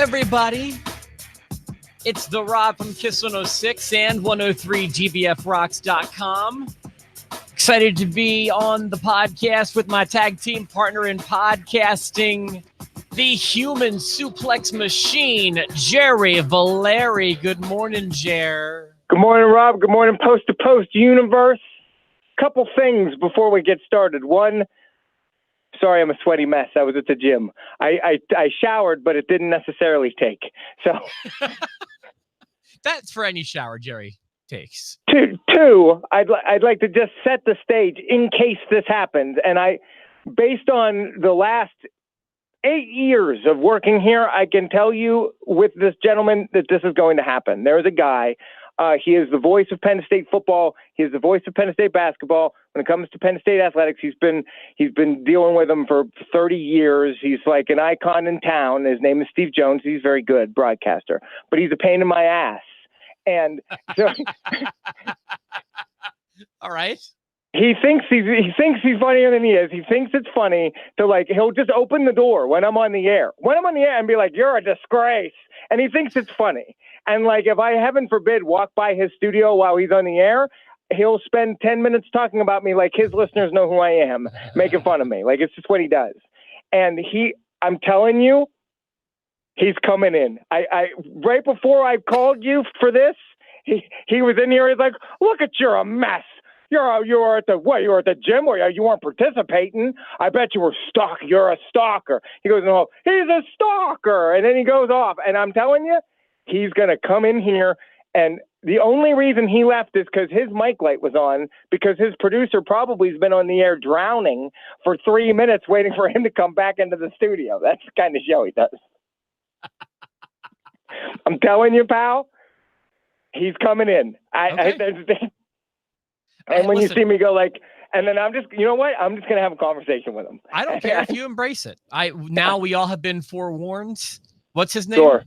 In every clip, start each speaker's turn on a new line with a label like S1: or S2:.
S1: everybody. It's the Rob from Kiss 106 and 103gbfrocks.com. Excited to be on the podcast with my tag team partner in podcasting, the human suplex machine, Jerry Valeri. Good morning, Jer.
S2: Good morning, Rob. Good morning, Post to Post universe. Couple things before we get started. One, sorry, I'm a sweaty mess. I was at the gym. I showered, but it didn't necessarily take. So
S1: that's for any shower Jerry takes.
S2: Two, I'd like to just set the stage in case this happens. And based on the last 8 years of working here, I can tell you with this gentleman that this is going to happen. There is a guy. He is the voice of Penn State football. He is the voice of Penn State basketball. When it comes to Penn State athletics, he's been dealing with them for 30 years. He's like an icon in town. His name is Steve Jones. He's very good broadcaster, but he's a pain in my ass. And so,
S1: all right.
S2: He thinks he's funnier than he is. He thinks it's funny to he'll just open the door when I'm on the air. And be like, "You're a disgrace." And he thinks it's funny. And if I, heaven forbid, walk by his studio while he's on the air, he'll spend 10 minutes talking about me like his listeners know who I am, making fun of me. It's just what he does. And I'm telling you, he's coming in. I right before I called you for this, he was in here. He's like, "Look at you're a mess. You were at the gym where you weren't participating. I bet you were You're a stalker." He goes, "No, he's a stalker." And then he goes off. And I'm telling you, he's going to come in here. And the only reason he left is because his mic light was on, because his producer probably has been on the air drowning for 3 minutes waiting for him to come back into the studio. That's the kind of show he does. I'm telling you, pal, he's coming in. And when you see me go and then I'm just, you know what? I'm just going to have a conversation with him.
S1: I don't care if you embrace it. Now we all have been forewarned. What's his name?
S2: Sure.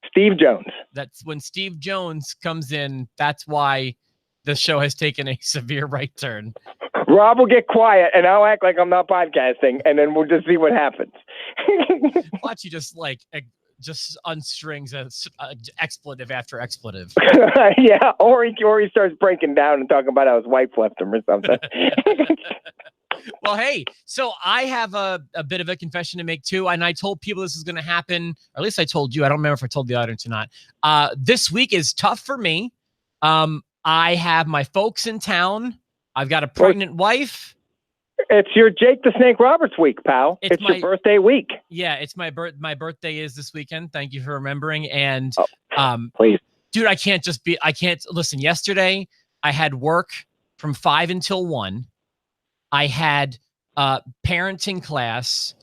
S2: Steve Jones.
S1: That's when Steve Jones comes in. That's why the show has taken a severe right turn.
S2: Rob will get quiet and I'll act like I'm not podcasting, and then we'll just see what happens.
S1: Watch you just unstrings expletive after expletive.
S2: Yeah, or he starts breaking down and talking about how his wife left him or something.
S1: Well, hey, so I have a bit of a confession to make too, and I told people this is going to happen, or at least I told you. I don't remember if I told the audience or not. This week is tough for me. I have my folks in town. I've got a pregnant wife.
S2: It's your Jake the Snake Roberts week, pal. It's your birthday week.
S1: Yeah, it's my birthday is this weekend. Thank you for remembering. And
S2: please,
S1: dude, I can't listen. Yesterday, I had work from 5 until 1. I had parenting class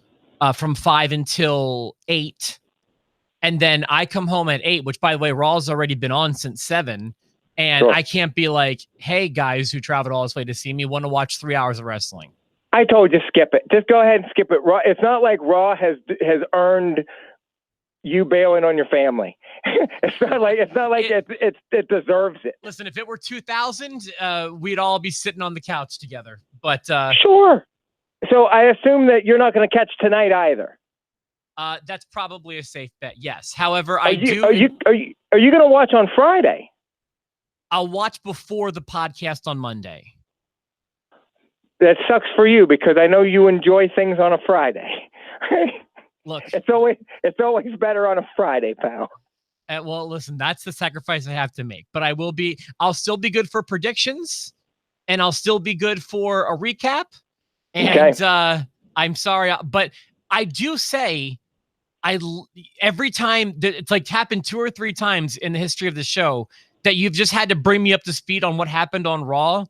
S1: from 5 until 8. And then I come home at 8, which, by the way, Raw's already been on since 7. And sure. I can't be like, "Hey, guys who traveled all this way to see me want to watch 3 hours of wrestling."
S2: I told you, skip it. Just go ahead and skip it. Raw. It's not like Raw has earned you bailing on your family. It's not like it deserves it.
S1: Listen, if it were 2000, we'd all be sitting on the couch together. But
S2: sure. So I assume that you're not going to catch tonight either.
S1: That's probably a safe bet. Yes. However,
S2: Are you going to watch on Friday?
S1: I'll watch before the podcast on Monday.
S2: That sucks for you because I know you enjoy things on a Friday.
S1: Look,
S2: it's always better on a Friday, pal.
S1: Well, listen, that's the sacrifice I have to make. But I'll still be good for predictions, and I'll still be good for a recap. And okay. I'm sorry, but I do say every time that it's happened 2 or 3 times in the history of the show that you've just had to bring me up to speed on what happened on Raw.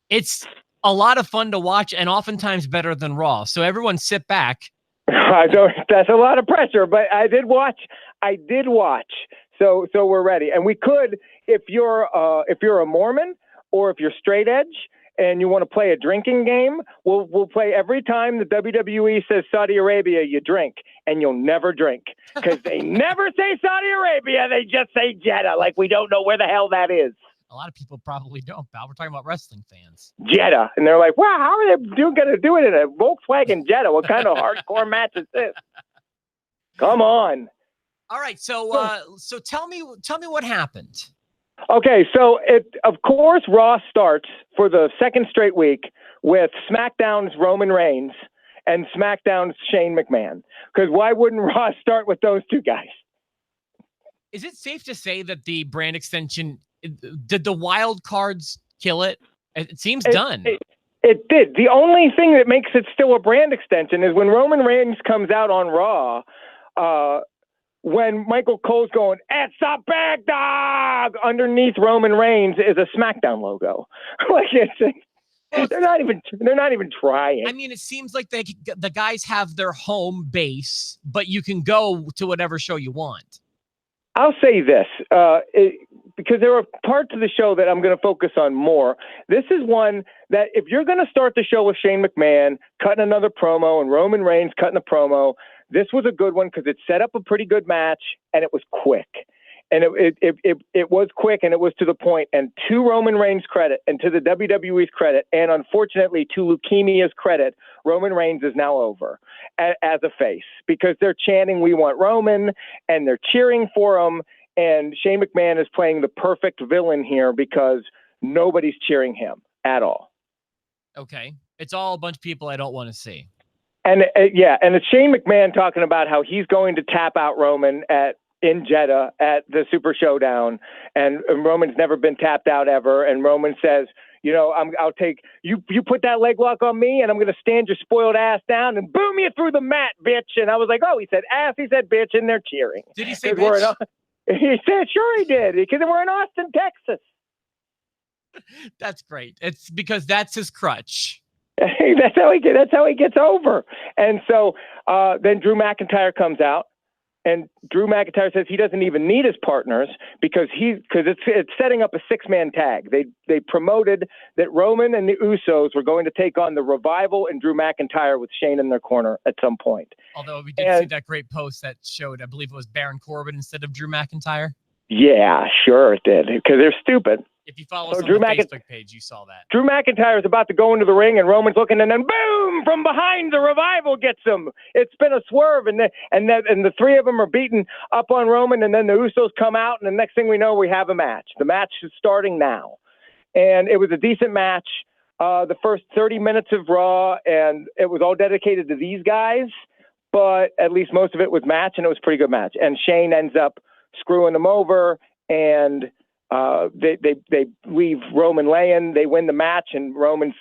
S1: It's a lot of fun to watch and oftentimes better than Raw. So everyone sit back.
S2: That's a lot of pressure, but I did watch. So we're ready. And we could, if you're a Mormon or if you're straight edge and you want to play a drinking game, we'll play every time the WWE says Saudi Arabia, you drink, and you'll never drink because they never say Saudi Arabia. They just say Jeddah, like we don't know where the hell that is.
S1: A lot of people probably don't, pal. We're talking about wrestling fans.
S2: Jeddah. And they're like, wow, how are they going to do it in a Volkswagen Jeddah? What kind of hardcore match is this? Come on.
S1: All right. So tell me what happened.
S2: Okay, so of course Raw starts for the second straight week with SmackDown's Roman Reigns and SmackDown's Shane McMahon. Because why wouldn't Raw start with those two guys?
S1: Is it safe to say that the brand extension, did the wild cards kill it? It seems done.
S2: It did. The only thing that makes it still a brand extension is when Roman Reigns comes out on Raw, when Michael Cole's going, "It's a big dog," underneath Roman Reigns is a SmackDown logo. Like they're not even trying.
S1: I mean, it seems like the guys have their home base, but you can go to whatever show you want.
S2: I'll say this, because there are parts of the show that I'm going to focus on more. This is one that if you're going to start the show with Shane McMahon cutting another promo and Roman Reigns cutting a promo, this was a good one because it set up a pretty good match and it was quick. And it was quick and it was to the point. And to Roman Reigns' credit and to the WWE's credit, and unfortunately to leukemia's credit, Roman Reigns is now over as a face because they're chanting, "We want Roman," and they're cheering for him. And Shane McMahon is playing the perfect villain here because nobody's cheering him at all.
S1: Okay. It's all a bunch of people I don't want to see.
S2: And and it's Shane McMahon talking about how he's going to tap out Roman in Jeddah at the Super Showdown, and Roman's never been tapped out ever. And Roman says, "You know, I'll take you. You put that leg lock on me, and I'm going to stand your spoiled ass down and boom you through the mat, bitch." And I was like, "Oh, he said ass, he said bitch," and they're cheering.
S1: Did he say bitch?
S2: He said, "Sure, he did," because we're in Austin, Texas.
S1: That's great. It's because that's his crutch.
S2: That's how he gets over. And so then Drew McIntyre comes out, and Drew McIntyre says he doesn't even need his partners because it's setting up a 6-man tag. They promoted that Roman and the Usos were going to take on the Revival and Drew McIntyre with Shane in their corner at some point.
S1: Although we did see that great post that showed, I believe it was Baron Corbin instead of Drew McIntyre.
S2: Yeah, sure it did, because they're stupid.
S1: If you follow us on the Facebook page, you saw that. Drew
S2: McIntyre is about to go into the ring, and Roman's looking, and then boom, from behind, the Revival gets him. It's been a swerve, and the three of them are beating up on Roman, and then the Usos come out, and the next thing we know, we have a match. The match is starting now, and it was a decent match. The first 30 minutes of Raw, and it was all dedicated to these guys, but at least most of it was match, and it was a pretty good match. And Shane ends up screwing them over, and they leave Roman laying. They win the match, and Roman's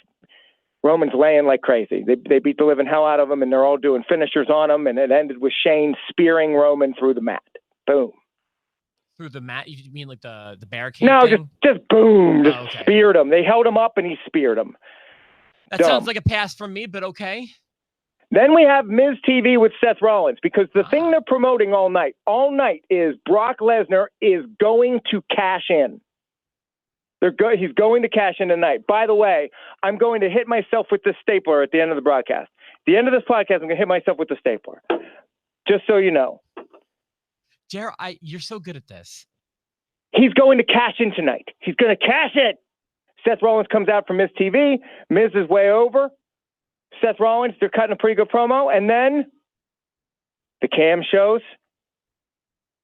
S2: laying like crazy. They beat the living hell out of him, and they're all doing finishers on him. And it ended with Shane spearing Roman through the mat. Boom.
S1: Through the mat? You mean like the barricade?
S2: No,
S1: thing?
S2: just boom. Just speared him. They held him up, and he speared him.
S1: That sounds like a pass from me, but okay.
S2: Then we have Miz TV with Seth Rollins, because the thing they're promoting all night is Brock Lesnar is going to cash in. He's going to cash in tonight. By the way, I'm going to hit myself with the stapler at the end of the broadcast. At the end of this podcast, I'm going to hit myself with the stapler. Just so you know.
S1: Jer, you're so good at this.
S2: He's going to cash in tonight. He's going to cash it. Seth Rollins comes out from Miz TV. Miz is way over. Seth Rollins, they're cutting a pretty good promo, and then the cam shows.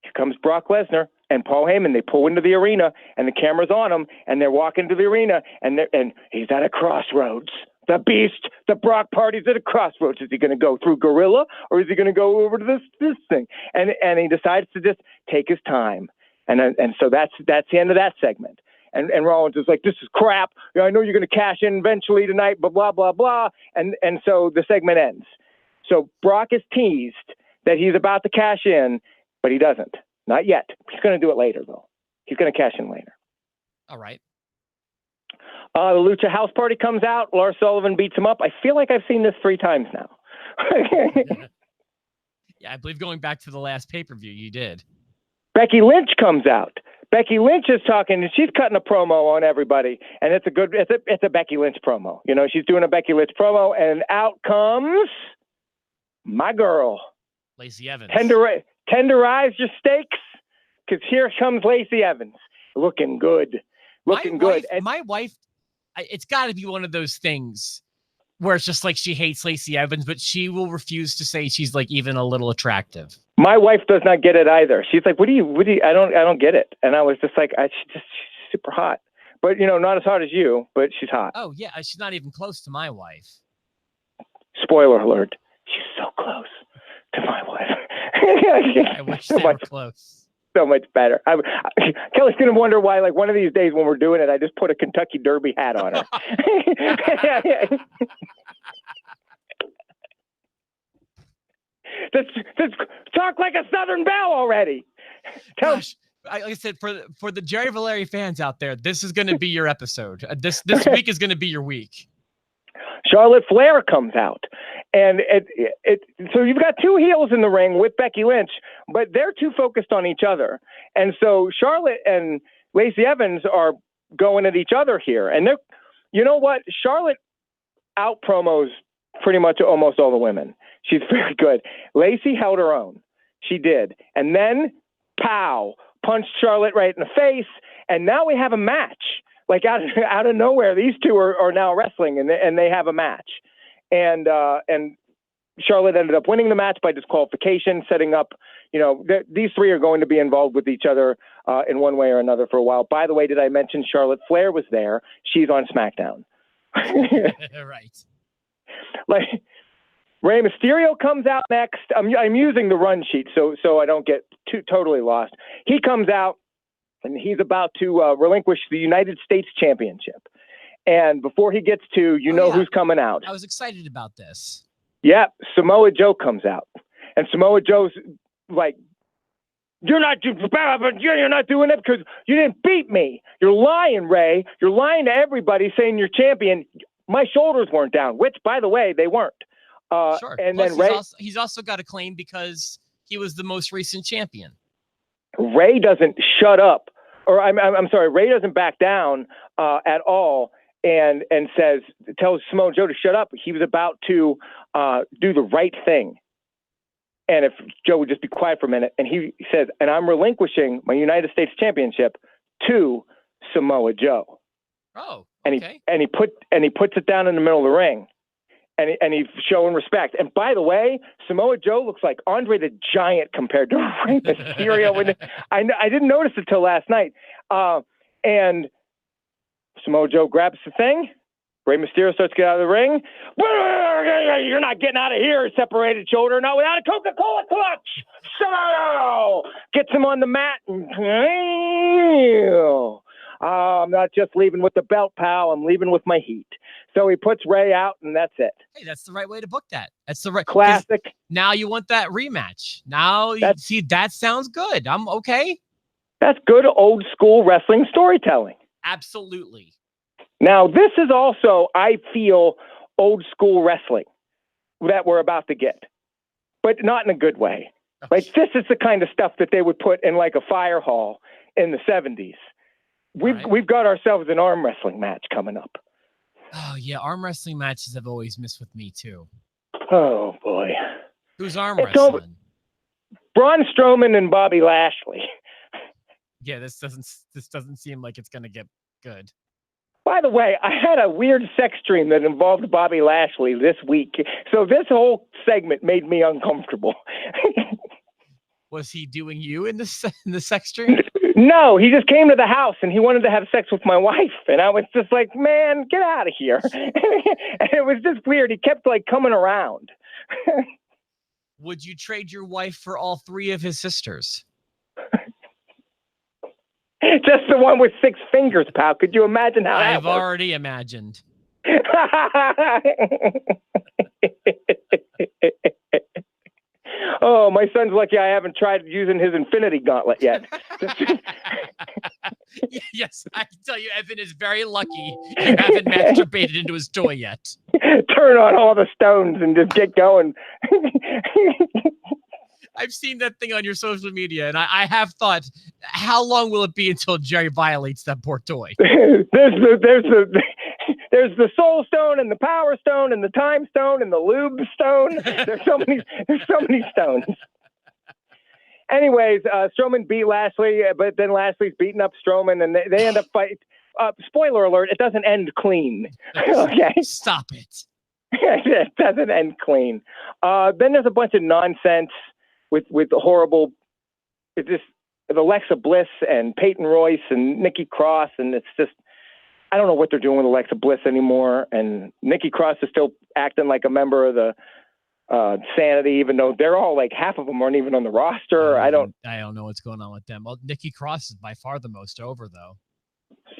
S2: Here comes Brock Lesnar and Paul Heyman. They pull into the arena, and the camera's on him, and they're walking to the arena, and he's at a crossroads. The Beast, the Brock Party's at a crossroads. Is he going to go through Gorilla, or is he going to go over to this thing? And he decides to just take his time, and so that's the end of that segment. And Rollins is like, "This is crap. I know you're going to cash in eventually tonight, but blah, blah, blah." And so the segment ends. So Brock is teased that he's about to cash in, but he doesn't. Not yet. He's going to do it later, though. He's going to cash in later.
S1: All right.
S2: The Lucha House Party comes out. Lars Sullivan beats him up. I feel like I've seen this 3 times now.
S1: Yeah, I believe going back to the last pay-per-view, you did.
S2: Becky Lynch comes out. Becky Lynch is talking, and she's cutting a promo on everybody, and it's a Becky Lynch promo. You know, she's doing a Becky Lynch promo, and out comes my girl,
S1: Lacey Evans.
S2: Tenderize your steaks, because here comes Lacey Evans, looking good, good.
S1: And my wife, it's got to be one of those things where it's just like she hates Lacey Evans, but she will refuse to say she's like even a little attractive.
S2: My wife does not get it either. She's like, what do you, I don't get it. And I was just like, she's super hot, but not as hot as you, but she's hot.
S1: Oh yeah. She's not even close to my wife.
S2: Spoiler alert. She's so close to my wife.
S1: I wish they were close.
S2: So much better. Kelly's going to wonder why, like, one of these days when we're doing it, I just put a Kentucky Derby hat on her. Just talk like a Southern belle already.
S1: Gosh, like I said, for the Jerry Valeri fans out there, this is going to be your episode. This week is going to be your week.
S2: Charlotte Flair comes out, and so you've got two heels in the ring with Becky Lynch, but they're too focused on each other, and so Charlotte and Lacey Evans are going at each other here, and they're, you know what, Charlotte out promos pretty much almost all the women. She's very good. Lacey held her own. She did. And then, pow, punched Charlotte right in the face. And now we have a match. Like out of nowhere, these two are now wrestling, and they have a match. And Charlotte ended up winning the match by disqualification, setting up, these three are going to be involved with each other in one way or another for a while. By the way, did I mention Charlotte Flair was there? She's on SmackDown.
S1: Right.
S2: Like, Rey Mysterio comes out next. I'm using the run sheet so I don't get totally lost. He comes out, and he's about to relinquish the United States Championship. And before he gets to, who's coming out.
S1: I was excited about this.
S2: Yeah, Samoa Joe comes out. And Samoa Joe's like, you're not doing it because you didn't beat me. You're lying, Ray. You're lying to everybody saying you're champion. My shoulders weren't down, which, by the way, they weren't.
S1: Sure.
S2: And
S1: plus,
S2: then Ray,
S1: he's also got a claim because he was the most recent champion.
S2: Ray doesn't shut up, or I'm sorry, Ray doesn't back down at all, and tells Samoa Joe to shut up. He was about to do the right thing, and if Joe would just be quiet for a minute, and he says, and I'm relinquishing my United States Championship to Samoa Joe.
S1: Oh,
S2: okay. And he puts it down in the middle of the ring. And he's showing respect. And by the way, Samoa Joe looks like Andre the Giant compared to Rey Mysterio. I didn't notice it till last night. And Samoa Joe grabs the thing. Rey Mysterio starts to get out of the ring. You're not getting out of here, separated shoulder. Not without a Coca-Cola clutch. So gets him on the mat. I'm not just leaving with the belt, pal. I'm leaving with my heat. So he puts Ray out, and that's it.
S1: Hey, that's the right way to book that. That's the right
S2: classic.
S1: Now you want that rematch. Now see, that sounds good. I'm okay. That's
S2: good old school wrestling storytelling.
S1: Absolutely.
S2: Now this is also, I feel, old school wrestling that we're about to get, but not in a good way. Like, this is the kind of stuff that they would put in like a fire hall in the 70s. We've got ourselves an arm wrestling match coming up.
S1: Oh yeah, arm wrestling matches have always missed with me too.
S2: Oh boy,
S1: who's arm wrestling?
S2: Braun Strowman and Bobby Lashley.
S1: Yeah, this doesn't seem like it's gonna get good.
S2: By the way, I had a weird sex dream that involved Bobby Lashley this week, so this whole segment made me uncomfortable.
S1: Was he doing you in the sex dream?
S2: No, he just came to the house and he wanted to have sex with my wife. And I was just like, man, get out of here. And it was just weird. He kept like coming around.
S1: Would you trade your wife for all three of his sisters?
S2: Just the one with 6 fingers, pal. Could you imagine how
S1: I've already imagined.
S2: Oh, my son's lucky I haven't tried using his Infinity Gauntlet yet.
S1: Yes, I can tell you, Evan is very lucky you haven't masturbated into his toy yet.
S2: Turn on all the stones and just get going.
S1: I've seen that thing on your social media, and I have thought, how long will it be until Jerry violates that poor toy?
S2: There's the Soul Stone and the Power Stone and the Time Stone and the Lube Stone. There's so many stones. Anyways, Strowman beat Lashley, but then Lashley's beating up Strowman, and they end up fighting. Spoiler alert: it doesn't end clean. Okay,
S1: stop it.
S2: It doesn't end clean. Then there's a bunch of nonsense with the horrible, it's just Alexa Bliss and Peyton Royce and Nikki Cross, and it's just, I don't know what they're doing with Alexa Bliss anymore. And Nikki Cross is still acting like a member of the Sanity, even though they're all like, half of them aren't even on the roster. I don't
S1: know what's going on with them. Well, Nikki Cross is by far the most over, though.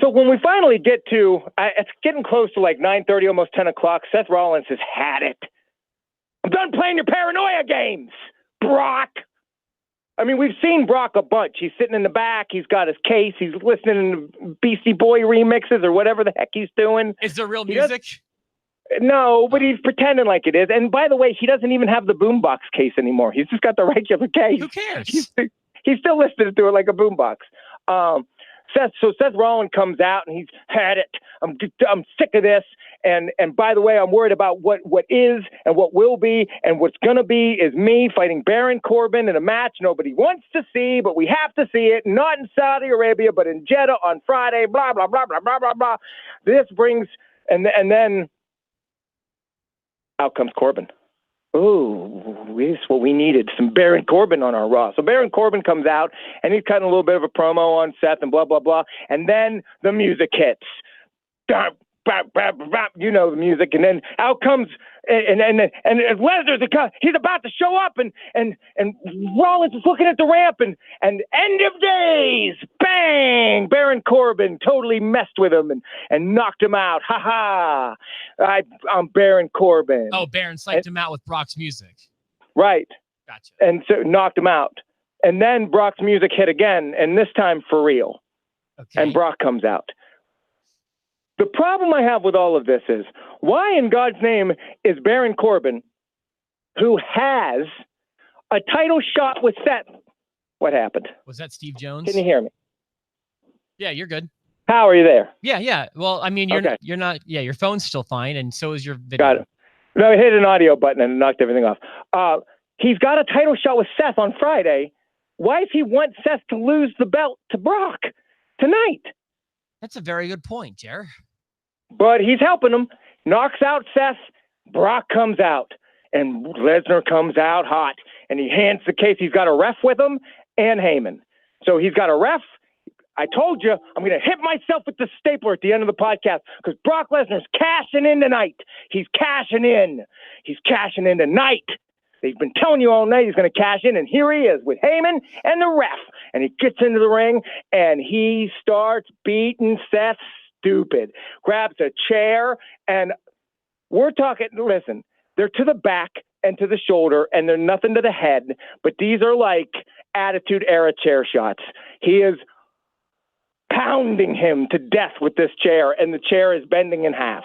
S2: So when we finally get to, it's getting close to like 9:30, almost 10 o'clock. Seth Rollins has had it. I'm done playing your paranoia games, Brock. I mean, we've seen Brock a bunch. He's sitting in the back. He's got his case. He's listening to Beastie Boy remixes or whatever the heck he's doing.
S1: Is there real music?
S2: No, but he's pretending like it is. And by the way, he doesn't even have the boombox case anymore. He's just got the regular case.
S1: Who cares?
S2: He's still listening to it like a boombox. Seth Rollins comes out and he's had it. I'm sick of this. And by the way, I'm worried about what is and what will be, and what's gonna be is me fighting Baron Corbin in a match nobody wants to see, but we have to see it. Not in Saudi Arabia, but in Jeddah on Friday. Blah blah blah blah blah blah blah. This brings and then out comes Corbin. Oh, this is what we needed, some Baron Corbin on our Raw. So Baron Corbin comes out, and he's cutting a little bit of a promo on Seth and blah, blah, blah. And then the music hits. You know the music. And then out comes, and Lesnar's he's about to show up, and Rollins is looking at the ramp, and end of days, bang! Baron Corbin totally messed with him and knocked him out. Ha ha! I'm Baron Corbin.
S1: Oh, Baron psyched him out with Brock's music.
S2: Right.
S1: Gotcha.
S2: And so knocked him out. And then Brock's music hit again, and this time for real. Okay. And Brock comes out. The problem I have with all of this is, why in God's name is Baron Corbin, who has a title shot with Seth? What happened?
S1: Was that Steve Jones?
S2: Can you hear me?
S1: Yeah, you're good.
S2: How are you there?
S1: Yeah. Well, I mean, you're not. Yeah, your phone's still fine, and so is your video.
S2: Got it. No, I hit an audio button and knocked everything off. He's got a title shot with Seth on Friday. Why does he want Seth to lose the belt to Brock tonight?
S1: That's a very good point, Jer.
S2: But he's helping him. Knocks out Seth. Brock comes out. And Lesnar comes out hot. And he hands the case. He's got a ref with him and Heyman. So he's got a ref. I told you, I'm going to hit myself with the stapler at the end of the podcast because Brock Lesnar's cashing in tonight. He's cashing in. He's cashing in tonight. They've been telling you all night he's going to cash in, and here he is with Heyman and the ref. And he gets into the ring, and he starts beating Seth stupid. Grabs a chair, and we're talking, listen, they're to the back and to the shoulder, and they're nothing to the head, but these are like Attitude Era chair shots. He is pounding him to death with this chair, and the chair is bending in half.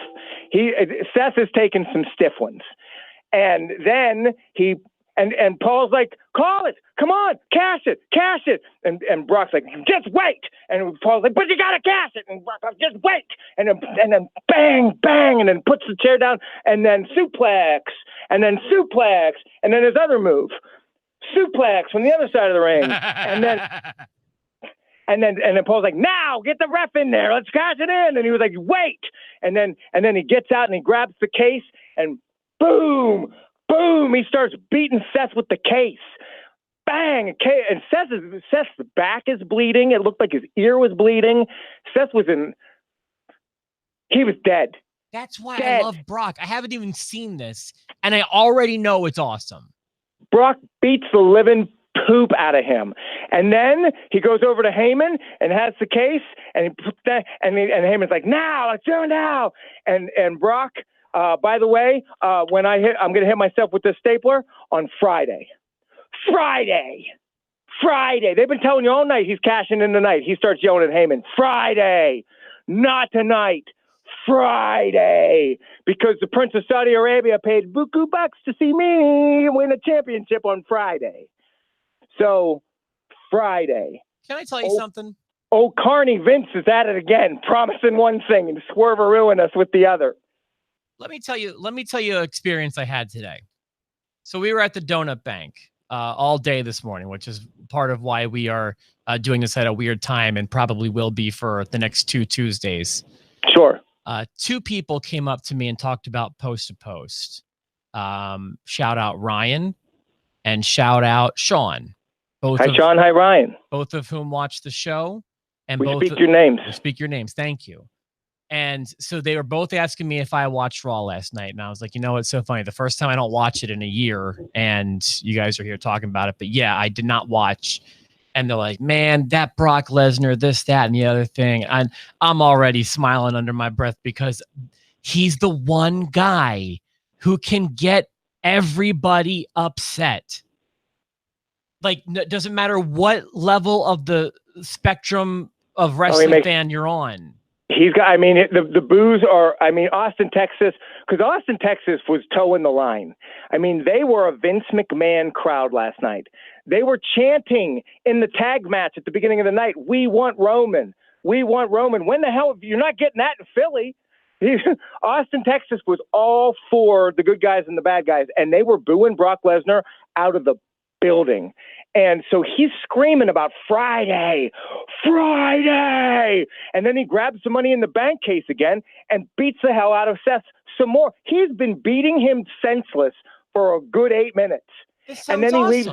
S2: Seth is taking some stiff ones. And then and Paul's like, call it, come on, cash it. And Brock's like, just wait. And Paul's like, but you gotta cash it. And Brock's like, just wait. And then bang, bang, and then puts the chair down, and then suplex, and then his other move, suplex from the other side of the ring, and then Paul's like, now get the ref in there, let's cash it in. And he was like, wait. And then he gets out and he grabs the case, and boom, boom, he starts beating Seth with the case. Bang, and Seth's back is bleeding. It looked like his ear was bleeding. He was dead.
S1: That's why I love Brock. I haven't even seen this, and I already know it's awesome.
S2: Brock beats the living poop out of him. And then he goes over to Heyman and has the case, and Heyman's like, now, let's do it now. And Brock, by the way, I'm going to hit myself with this stapler on Friday. They've been telling you all night he's cashing in tonight. He starts yelling at Heyman, Friday, not tonight, Friday, because the Prince of Saudi Arabia paid buku bucks to see me win a championship on Friday. So, Friday.
S1: Can I tell you something?
S2: Oh, Carney Vince is at it again, promising one thing and swerve-a-ruin us with the other.
S1: Let me tell you an experience I had today. So we were at the Donut Bank all day this morning, which is part of why we are doing this at a weird time and probably will be for the next 2 Tuesdays.
S2: Sure.
S1: 2 people came up to me and talked about Post to Post. Shout out Ryan and shout out Sean.
S2: Hi, Sean. Hi, Ryan.
S1: Both of whom watched the show. And
S2: we speak your names.
S1: We speak your names. Thank you. And so they were both asking me if I watched Raw last night. And I was like, you know, it's so funny. The first time I don't watch it in a year. And you guys are here talking about it. But yeah, I did not watch. And they're like, man, that Brock Lesnar, this, that, and the other thing. And I'm already smiling under my breath because he's the one guy who can get everybody upset. Like, it doesn't matter what level of the spectrum of wrestling fan you're on.
S2: He's got, I mean, the boos are, I mean, Austin, Texas, because Austin, Texas was toeing the line. I mean, they were a Vince McMahon crowd last night. They were chanting in the tag match at the beginning of the night, "We want Roman. We want Roman." When the hell, you're not getting that in Philly. Austin, Texas was all for the good guys and the bad guys, and they were booing Brock Lesnar out of the building. And so he's screaming about Friday. And then he grabs the Money in the Bank case again and beats the hell out of Seth some more. He's been beating him senseless for a good 8 minutes.
S1: And then he leaves.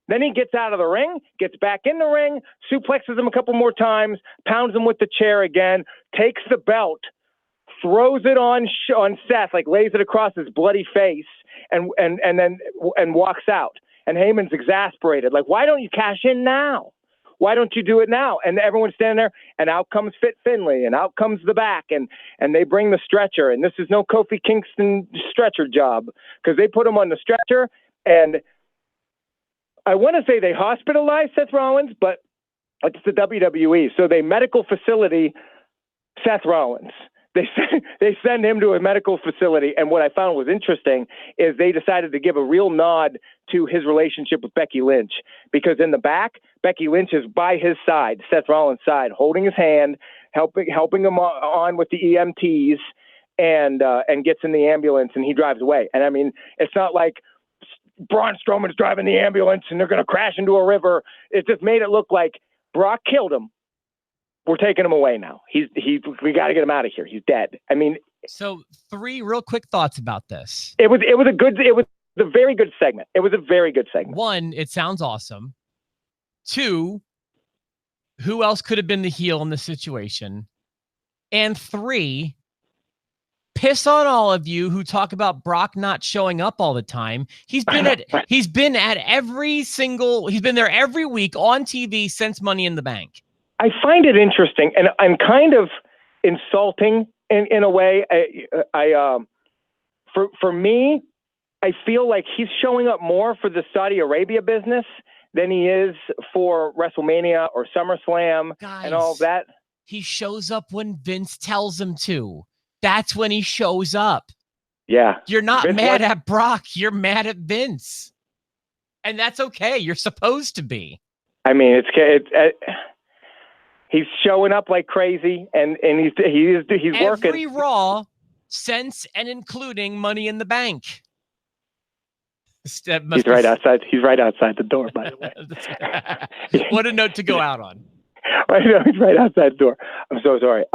S2: Then he gets out of the ring, gets back in the ring, suplexes him a couple more times, pounds him with the chair again, takes the belt, throws it on Seth, like lays it across his bloody face, and walks out. And Heyman's exasperated. Like, why don't you cash in now? Why don't you do it now? And everyone's standing there, and out comes Fit Finlay, and out comes the back, and they bring the stretcher. And this is no Kofi Kingston stretcher job, because they put him on the stretcher, and I want to say they hospitalized Seth Rollins, but it's the WWE. So they medical facility Seth Rollins. They send him to a medical facility. And what I found was interesting is they decided to give a real nod to his relationship with Becky Lynch, because in the back, Becky Lynch is by his side, Seth Rollins' side, holding his hand, helping him on with the EMTs, and gets in the ambulance, and he drives away. And I mean, it's not like Braun Strowman's driving the ambulance and they're going to crash into a river. It just made it look like Brock killed him. We're taking him away now. We got to get him out of here. He's dead. I mean,
S1: so 3 real quick thoughts about this.
S2: It was a very good segment. It was a very good segment.
S1: 1, it sounds awesome. 2, who else could have been the heel in the situation? And 3, piss on all of you who talk about Brock not showing up all the time. He's been there every week on TV since Money in the Bank.
S2: I find it interesting and kind of insulting in a way. For me, I feel like he's showing up more for the Saudi Arabia business than he is for WrestleMania or SummerSlam.
S1: Guys,
S2: and all of that.
S1: He shows up when Vince tells him to. That's when he shows up.
S2: Yeah.
S1: You're not mad at Brock. You're mad at Vince. And that's okay. You're supposed to be.
S2: I mean, he's showing up like crazy, and he's working.
S1: Every Raw since and including Money in the Bank.
S2: He's right outside. He's right outside the door, by the way.
S1: What a note to go out on.
S2: I know, he's right outside the door. I'm so sorry.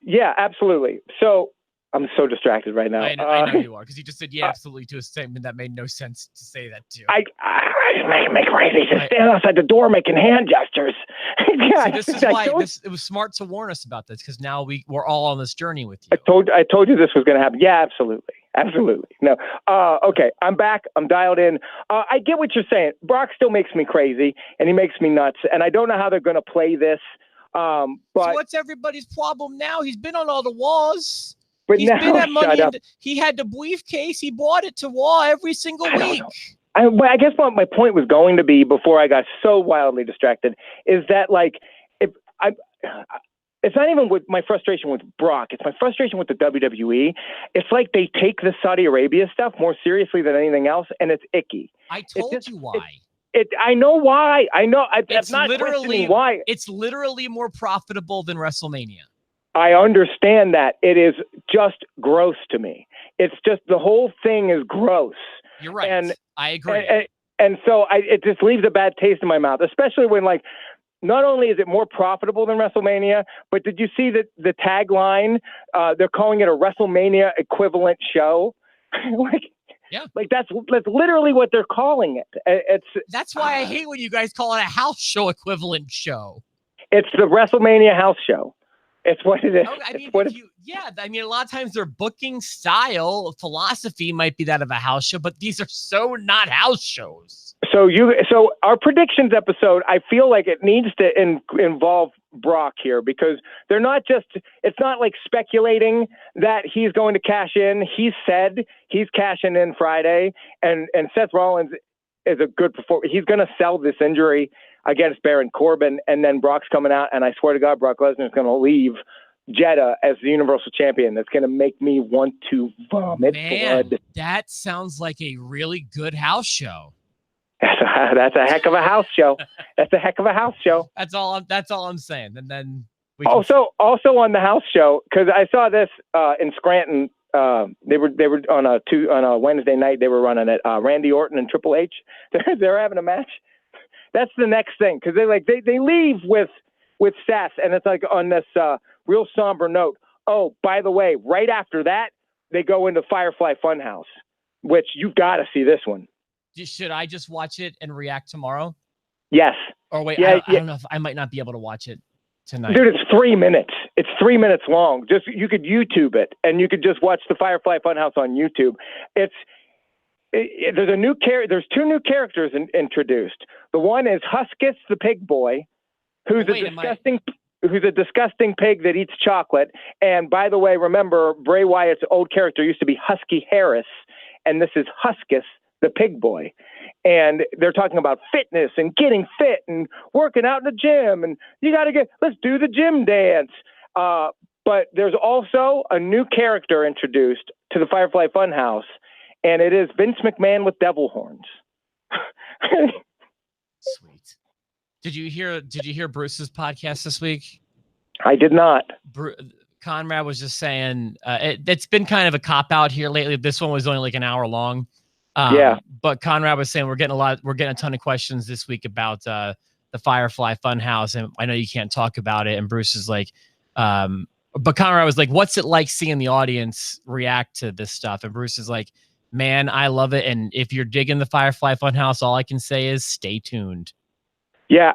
S2: Yeah, absolutely. So I'm so distracted right now.
S1: I know you are, because you just said yeah, absolutely to a statement that made no sense to say that to.
S2: I make crazy. Just stand outside the door making hand gestures.
S1: Yeah, this is why it was smart to warn us about this, because now we're all on this journey with you.
S2: I told you this was going to happen. Yeah, absolutely. No. Okay, I'm back. I'm dialed in. I get what you're saying. Brock still makes me crazy, and he makes me nuts, and I don't know how they're going to play this. But
S1: so what's everybody's problem now? He's been on all the walls.
S2: But
S1: he's been at Money. He had the briefcase. He bought it to Raw every single week.
S2: I guess what my point was going to be before I got so wildly distracted is that, like, it's not even with my frustration with Brock. It's my frustration with the WWE. It's like they take the Saudi Arabia stuff more seriously than anything else, and it's icky.
S1: I told you why.
S2: I know why. I know. I'm not
S1: literally
S2: why.
S1: It's literally more profitable than WrestleMania.
S2: I understand that. It is just gross to me. It's just the whole thing is gross.
S1: You're right. And I agree.
S2: And so it just leaves a bad taste in my mouth, especially when, like, not only is it more profitable than WrestleMania, but did you see that the tagline? They're calling it a WrestleMania equivalent show.
S1: Yeah.
S2: Like that's literally what they're calling it.
S1: That's why I hate when you guys call it a house show equivalent show.
S2: It's the WrestleMania house show. It's what it is.
S1: Oh, I mean, I mean, a lot of times their booking style, philosophy might be that of a house show, but these are so not house shows.
S2: So our predictions episode, I feel like it needs to involve Brock here, because they're not just, it's not like speculating that he's going to cash in. He said he's cashing in Friday, and Seth Rollins is a good performer. He's going to sell this injury against Baron Corbin, and then Brock's coming out, and I swear to God, Brock Lesnar is going to leave Jeddah as the Universal Champion. That's going to make me want to vomit blood.
S1: That sounds like a really good house show.
S2: That's a heck of a house show. That's a heck of a house show.
S1: That's all I'm saying. And then
S2: also on the house show, because I saw this in Scranton. They were on a Wednesday night. They were running it. Randy Orton and Triple H. They're having a match. That's the next thing, because they leave with Seth, and it's like on this real somber note. Oh, by the way, right after that, they go into Firefly Funhouse, which you've got to see this one.
S1: Should I just watch it and react tomorrow?
S2: Yes.
S1: Or wait, I don't know if I might not be able to watch it tonight.
S2: Dude, it's 3 minutes. It's 3 minutes long. You could YouTube it, and you could just watch the Firefly Funhouse on YouTube. There's two new characters introduced. The one is Huskus the pig boy, who's a disgusting pig that eats chocolate. And by the way, remember, Bray Wyatt's old character used to be Husky Harris, and this is Huskus the pig boy. And they're talking about fitness and getting fit and working out in the gym, and let's do the gym dance. But there's also a new character introduced to the Firefly Funhouse, and it is Vince McMahon with devil horns.
S1: Sweet. Did you hear Bruce's podcast this week?
S2: I did not.
S1: Conrad was just saying it's been kind of a cop out here lately. This one was only like an hour long. But Conrad was saying we're getting a ton of questions this week about the Firefly Funhouse, and I know you can't talk about it. And Bruce is like, but Conrad was like, "What's it like seeing the audience react to this stuff?" And Bruce is like, "Man, I love it. And if you're digging the Firefly Funhouse, all I can say is stay tuned."
S2: Yeah,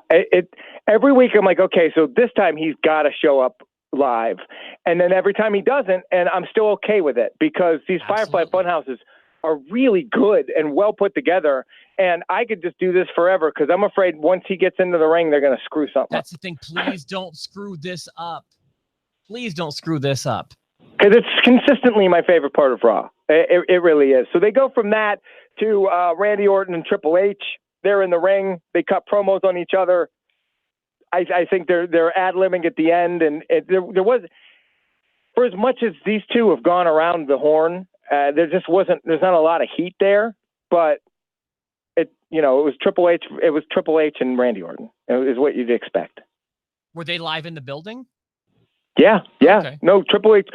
S2: every week I'm like, okay, so this time he's got to show up live, and then every time he doesn't, and I'm still okay with it, because these Firefly Funhouses are really good and well put together, and I could just do this forever, because I'm afraid once he gets into the ring, they're going to screw something up.
S1: That's the thing. Please don't screw this up. Please don't screw this up.
S2: Because it's consistently my favorite part of Raw. It really is. So they go from that to Randy Orton and Triple H. They're in the ring. They cut promos on each other. I think they're ad-libbing at the end, and there was, for as much as these two have gone around the horn, there's not a lot of heat there, but it was Triple H. It was Triple H and Randy Orton. It was what you'd expect.
S1: Were they live in the building?
S2: Yeah.
S1: Okay.
S2: No, Triple H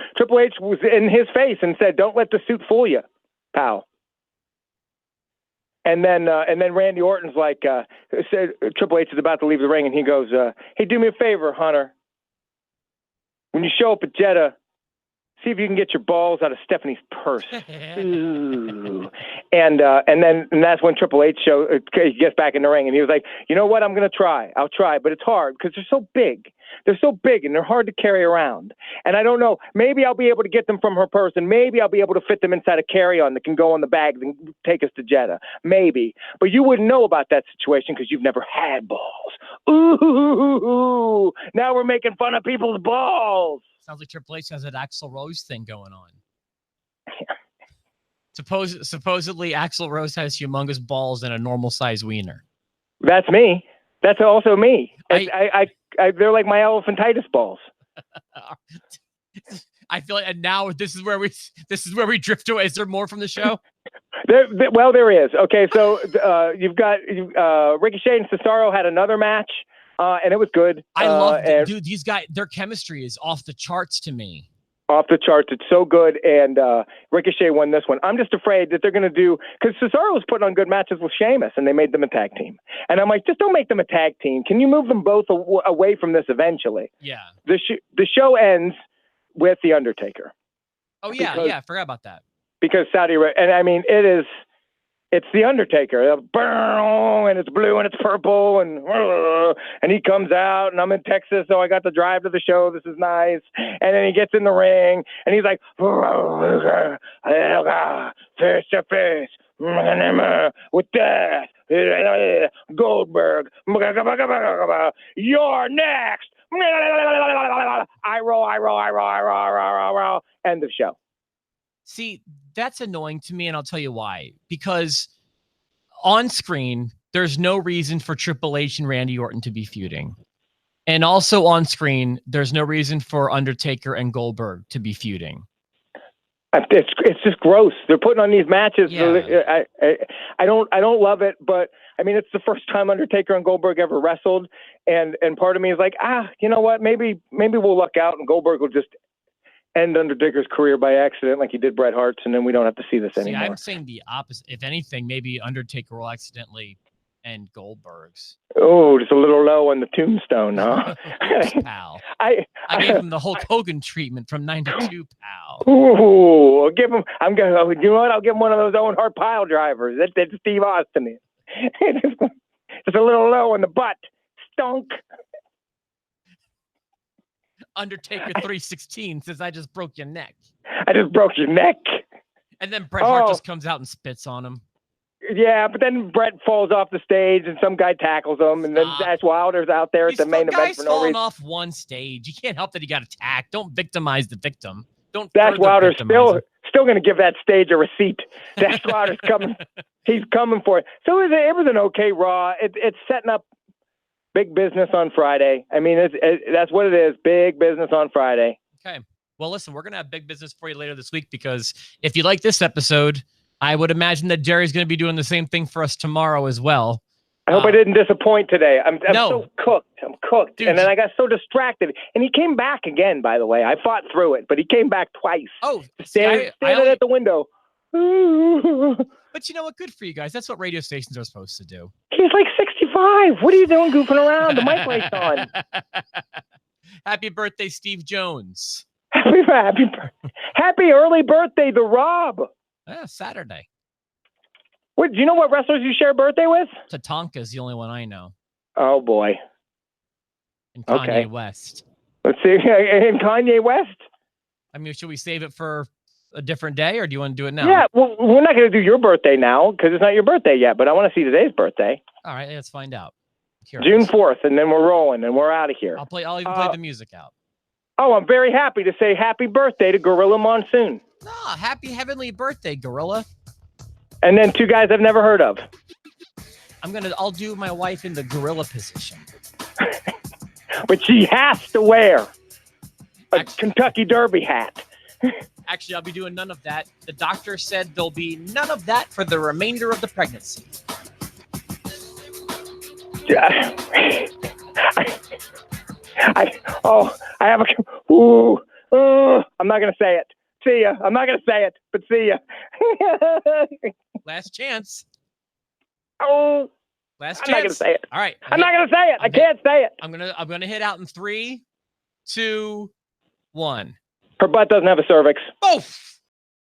S2: was in his face and said, "Don't let the suit fool you, pal." And then Randy Orton's like, said Triple H is about to leave the ring, and he goes, "Hey, do me a favor, Hunter. When you show up at Jeddah, see if you can get your balls out of Stephanie's purse." Ooh. And that's when Triple H he gets back in the ring, and he was like, "You know what? I'm going to try. I'll try, but it's hard because they're so big. They're so big, and they're hard to carry around. And I don't know. Maybe I'll be able to get them from her purse, and maybe I'll be able to fit them inside a carry-on that can go on the bag and take us to Jeddah. Maybe. But you wouldn't know about that situation because you've never had balls. Ooh, now we're making fun of people's balls."
S1: Sounds like Triple H has that Axl Rose thing going on.
S2: Yeah.
S1: Supposedly Axl Rose has humongous balls and a normal size wiener.
S2: That's me. That's also me. They're like my elephantitis balls.
S1: I feel like, and now this is where we drift away. Is there more from the show?
S2: There is. Okay, so you've got Ricochet and Cesaro had another match, and it was good.
S1: I love dude. These guys, their chemistry is off the charts to me.
S2: Off the charts. It's so good, and Ricochet won this one. I'm just afraid that they're going to do, because Cesaro was putting on good matches with Sheamus, and they made them a tag team. And I'm like, just don't make them a tag team. Can you move them both away from this eventually?
S1: Yeah.
S2: The show ends with The Undertaker.
S1: Oh, yeah, I forgot about that.
S2: because Saudi Arabia, and I mean, it's the Undertaker, and it's blue and it's purple, and he comes out, and I'm in Texas, so I got to drive to the show. This is nice. And then he gets in the ring, and he's like, face to face with death, Goldberg, you're next. I roll. End of show.
S1: See, that's annoying to me, and I'll tell you why. Because on screen, there's no reason for Triple H and Randy Orton to be feuding. And also on screen, there's no reason for Undertaker and Goldberg to be feuding.
S2: It's just gross. They're putting on these matches.
S1: Yeah.
S2: I don't love it, but I mean, it's the first time Undertaker and Goldberg ever wrestled, and part of me is like, you know what? Maybe we'll luck out, and Goldberg will just end Undertaker's career by accident, like he did Bret Hart's, and then we don't have to see this anymore.
S1: I'm saying the opposite. If anything, maybe Undertaker will accidentally end Goldberg's.
S2: Oh, just a little low on the tombstone, huh?
S1: Pal. I gave him the Hulk Hogan treatment from '92, pal.
S2: Ooh, I'll give him. You know what? I'll give him one of those Owen Hart pile drivers. That's Steve Austin. Just a little low on the butt. Stunk.
S1: Undertaker 316 says, I just broke your neck.
S2: I just broke your neck.
S1: And then Bret Hart just comes out and spits on him.
S2: Yeah, but then Bret falls off the stage and some guy tackles him, and then Dash Wilder's out there at the main event for no reason.
S1: Off one stage. You can't help that he got attacked. Don't victimize the victim. Don't.
S2: Dash Wilder's still going to give that stage a receipt. Dash Wilder's coming. He's coming for it. So it was an okay Raw. It's setting up big business on Friday. I mean, that's what it is. Big business on Friday.
S1: Okay. Well, listen, we're going to have big business for you later this week, because if you like this episode, I would imagine that Jerry's going to be doing the same thing for us tomorrow as well.
S2: I hope I didn't disappoint today. I'm so cooked. I'm cooked.
S1: Dude,
S2: and then I got so distracted. And he came back again, by the way. I fought through it, but he came back twice.
S1: Oh,
S2: standing at the window.
S1: But you know what? Good for you guys. That's what radio stations are supposed to do.
S2: He's like 65. What are you doing goofing around? The mic light's on.
S1: Happy birthday, Steve Jones.
S2: Happy early birthday to Rob.
S1: Yeah, Saturday.
S2: What, do you know what wrestlers you share a birthday with?
S1: Tatanka's the only one I know.
S2: Oh, boy.
S1: And Kanye West.
S2: Let's see. And Kanye West?
S1: I mean, should we save it for a different day, or do you want to do it now?
S2: Yeah, well, we're not going to do your birthday now because it's not your birthday yet, but I want to see today's birthday.
S1: All right, let's find out.
S2: June 4th, and then we're rolling, and we're out of here.
S1: I'll even play the music out.
S2: Oh, I'm very happy to say happy birthday to Gorilla Monsoon.
S1: Ah, happy heavenly birthday, Gorilla.
S2: And then two guys I've never heard of.
S1: I'll do my wife in the gorilla position.
S2: But she has to wear a Kentucky Derby hat.
S1: Actually, I'll be doing none of that. The doctor said there'll be none of that for the remainder of the pregnancy. I'm not going to say it. See ya. I'm not going to say it, but see ya. Last chance.
S2: Oh.
S1: Last chance.
S2: I'm not going to say it.
S1: All right.
S2: I'm not going to say it. I can't say it.
S1: I'm gonna hit out in 3, 2, 1.
S2: Her butt doesn't have a cervix.
S1: Both.